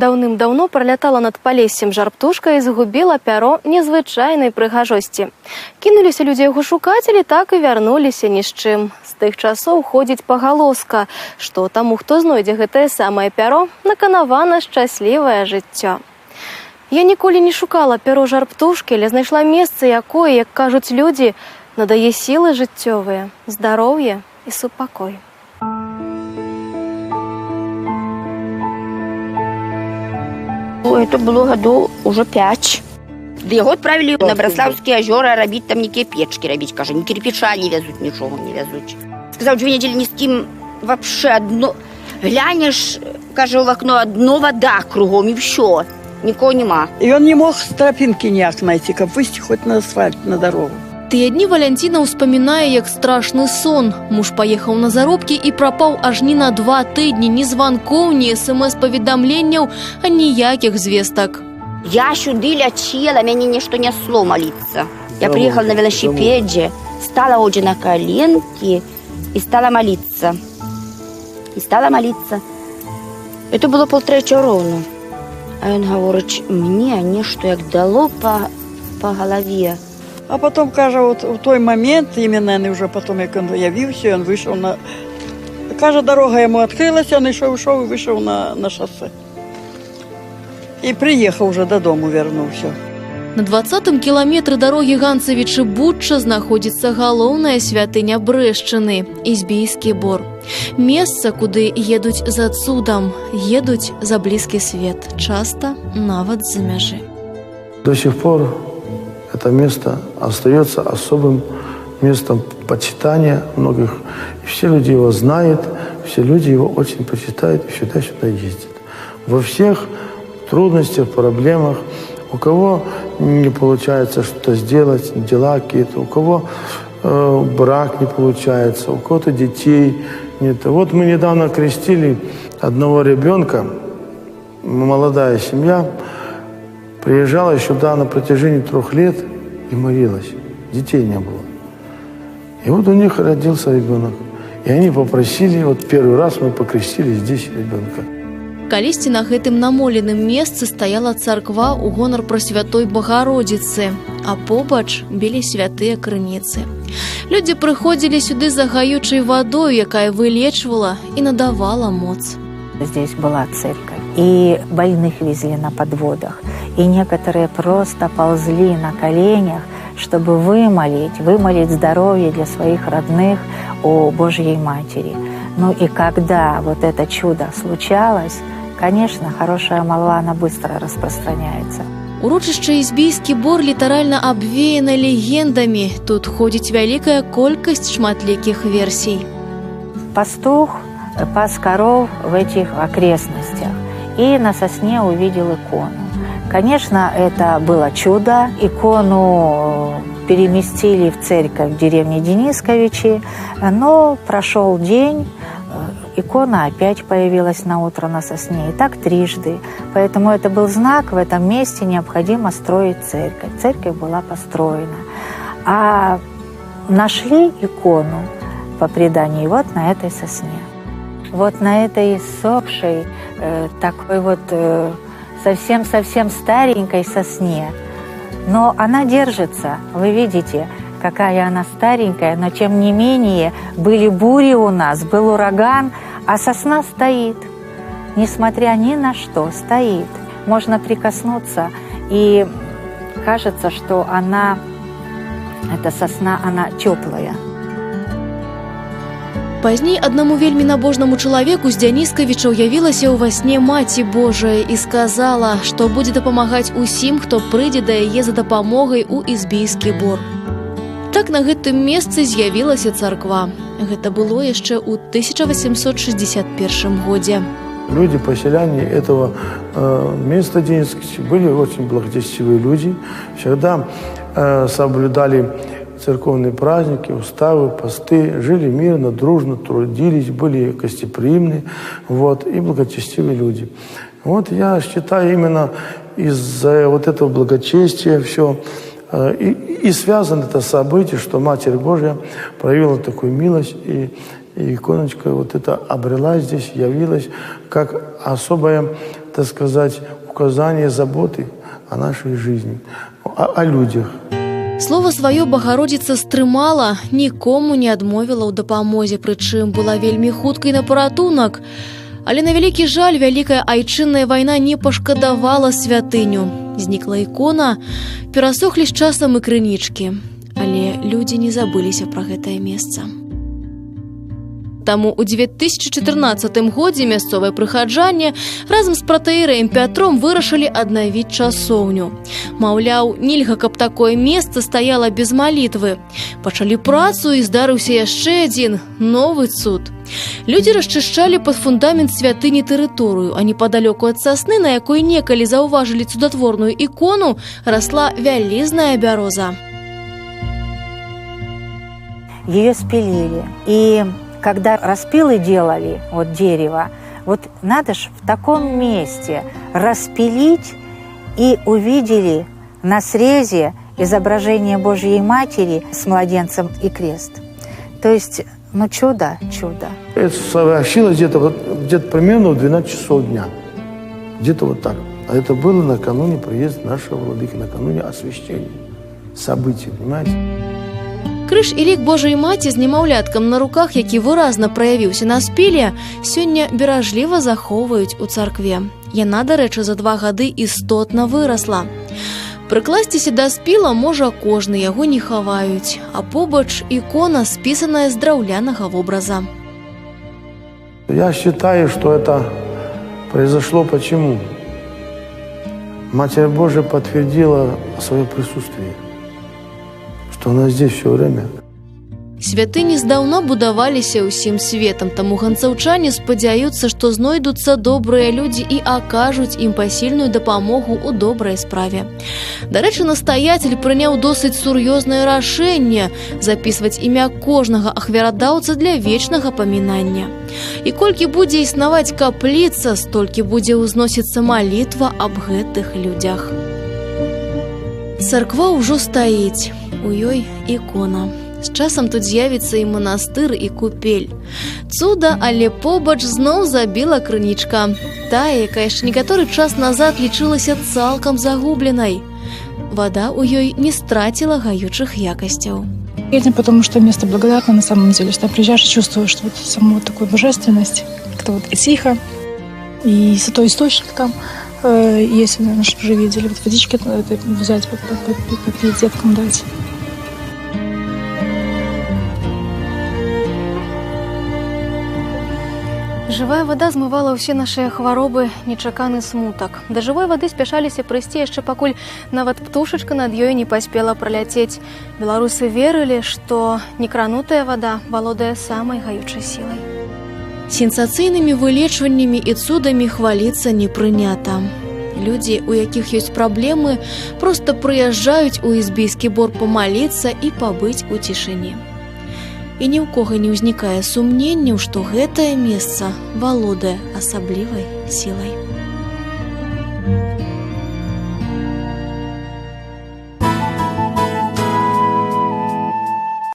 Даўным-даўно пролятала над палессем жар-птушка і згубіла пяро незвычайнай прыгажосці. Кінуліся людзі яго шукацелі, так і вярнуліся ні з чым. З тых часоў ходзіць пагалоска, што таму, хто знойдзе гэтае самае пяро, наканавана шчаслівае жыццё. Я ніколі не шукала пяро жар-птушкі, але знайшла месца, якое, як кажуць людзі, надае сілы жыццёвыя, здароўе і супакой. Это было году уже 5. Да его отправили на Браславские озера робить там некие печки робить, кажа, ни кирпича не везут, ничего не везут. Сказал, 2 недели ни с кем вообще одно. Глянешь, кажа, в окно одно вода кругом и все, никого нема. И он не мог с тропинки никак найти, как выйти хоть на асфальт, на дорогу. Тыя дні Валянціна ўспамінае як страшны сон. Муж паехаў на заробкі і прапаў аж ні на 2 тыдні, ні званкоў, ні смс-паведамленняў, а ніякіх звестак. Я сюды летела, меня ничто несло молиться. Я приехала на велосипеде, стала уже на коленки и стала молиться. Это было 2:30 ровно. А он говорит, мне нечто як дало по голове. А потом, кажа, вот в той момент, именно уже потом, как он явился, он вышел на... Кажа, дорога ему открылась, он шел и вышел на шоссе. И приехал уже до дому, вернулся. На 20-м кіламетры дарогі Ганцавічы-Бучча знаходзіцца галоўная святыня Брэшчыны – Ізбійскі бор. Месца, куды едуць за цудам, едуць за блізкі свет, часта нават з-за мяжы. До сих пор это место остается особым местом почитания многих. И все люди его знают, все люди его очень почитают и всегда сюда ездят. Во всех трудностях, проблемах, у кого не получается что-то сделать, дела какие-то, у кого брак не получается, у кого-то детей нет. Вот мы недавно крестили одного ребенка, молодая семья, приезжала сюда на протяжении 3 лет и молилась. Детей не было. И вот у них родился ребенок. И они попросили, вот 1 раз мы покрестили здесь ребенка. Калісьці на гэтым намоленым месцы стаяла царква ў гонар Прасвятой Багародзіцы, а побач білі святыя крыніцы. Людзі прыходзілі сюды за гаючай вадою, якая вылечвала і надавала моц. Здесь была церковь, и больных везли на подводах, и некоторые просто ползли на коленях, чтобы вымолить здоровье для своих родных у Божьей Матери. Ну и когда вот это чудо случалось, конечно, хорошая молва, она быстро распространяется. Урочышча Ізбійскі бор літаральна абвеяна легендамі. Тут ходзіць вялікая колькасць шматлікіх версій. Пастух пас коров в этих окрестностях и на сосне увидел икону. Конечно, это было чудо. Икону переместили в церковь в деревне Денисковичи, но прошел день, икона опять появилась на утро на сосне, и так 3 раза. Поэтому это был знак, в этом месте необходимо строить церковь. Церковь была построена. А нашли икону, по преданию, вот на этой сосне. Вот на этой иссохшей, такой вот совсем-совсем старенькой сосне. Но она держится, вы видите, какая она старенькая, но тем не менее были бури у нас, был ураган, а сосна стоит, несмотря ни на что, стоит. Можно прикоснуться, и кажется, что она, эта сосна, она теплая. Пазней аднаму вельмі набожнаму чалавеку з Дзяніскавіча ўявілася ўва сне Маці Божая і сказала, што будзе дапамагаць усім, хто прыйдзе да яе за дапамогай у Ізбійскі бор. Так на гэтым месцы з'явілася царква. Гэта было яшчэ ў 1861 годзе. Люди, поселяне этого места Денисковича были очень благочестивые люди, всегда соблюдали церковные праздники, уставы, посты, жили мирно, дружно, трудились, были гостеприимны, вот, и благочестивые люди. Вот я считаю, именно из-за вот этого благочестия все и связано это событие, что Матерь Божья проявила такую милость, и иконочка вот эта обрела здесь, явилась как особая, так сказать, указание заботы о нашей жизни, о людях. Слово сваё Багародзіца стрымала, нікому не адмовіла ў дапамозе, прычым была вельмі хуткай на паратунак. Але на вялікі жаль, вялікая айчынная вайна не пашкадавала святыню. Знікла ікона, перасохлі з часам і крынічкі. Але людзі не забыліся пра гэтае месца. Таму ў 2014 годзе мясцовыя прыхаджане разам з пратэірэем Пятром вырашылі аднавіць часоўню. Маўляў, нельга, каб такое месца стаяла без малітвы. Пачалі працу і здарыўся яшчэ адзін новы цуд. Людзі расчышчалі пад фундамент святыні тэрыторыю, а непадалёку ад сасны, на якой некалі заўважылі цудатворную ікону, расла вялізная бяроза. Ее спилили. И когда распилы делали, вот дерево, вот надо ж в таком месте распилить, и увидели на срезе изображение Божьей Матери с младенцем и крест. То есть, ну, чудо, чудо. Это совершилось где-то примерно в 12 часов дня. Где-то вот так. А это было накануне приезда нашего владыки, накануне освящения. События, понимаете? Крыж і лік Божай Маці з немаўляткам на руках, які выразна праявіўся на спіле, сёння беражліва захоўваюць у царкве. Яна, дарэчы, за 2 гады істотна вырасла. Прыкласціся да спіла можа кожны, яго не хаваюць, а побач ікона, спісаная з драўлянага вобраза. Я считаю, что это произошло почему? Матерь Божия подтвердила свое присутствие, что она здесь все время. Святыні здаўна будаваліся ўсім светам, таму ганцаўчане спадзяюцца, што знойдуцца добрыя людзі і акажуць ім пасільную дапамогу ў добрай справе. Дарэчы, настаяцель прыняў досыць сур'ёзнае рашэнне запісваць імя кожнага ахвярадаўца для вечнага памінання. І колькі будзе існаваць капліца, столькі будзе ўзносіцца малітва аб гэтых людзях. Царква ўжо стаіць, у ёй ікона. З часам тут з'явіцца і манастыр, і купель. Цуда, але побач зноў забіла крынічка. Тая, якая яшчэ некаторы час назад лічылася цалкам загубленай. Вода ў ёй не страціла гаючых якасцяў. Едем, потому что место благодатное на самом деле. Что приезжаешь и чувствуешь вот саму такую божественность. Как-то вот и тихо, и святой источник там есть, наверное, что уже видели. Вот водички это взять, попить деткам дать. Жывая вада змывала ўсе нашыя хваробы, нечаканы смутак. Да жывой вады спяшаліся прыйсці яшчэ пакуль нават птушачка над ёй не паспела праляцець. Беларусы верылі, што некранутая вада валодае самай гаючай сілай. Сенсацыйнымі вылечваннямі і цудамі хваліцца не прынята. Людзі, у якіх ёсць праблемы, проста прыязджаюць у ізбійскі бор памаліцца і пабыць у цішыні. І ні ў кога не ўзнікае сумненняў, што гэтае месца валодае асаблівай сілай.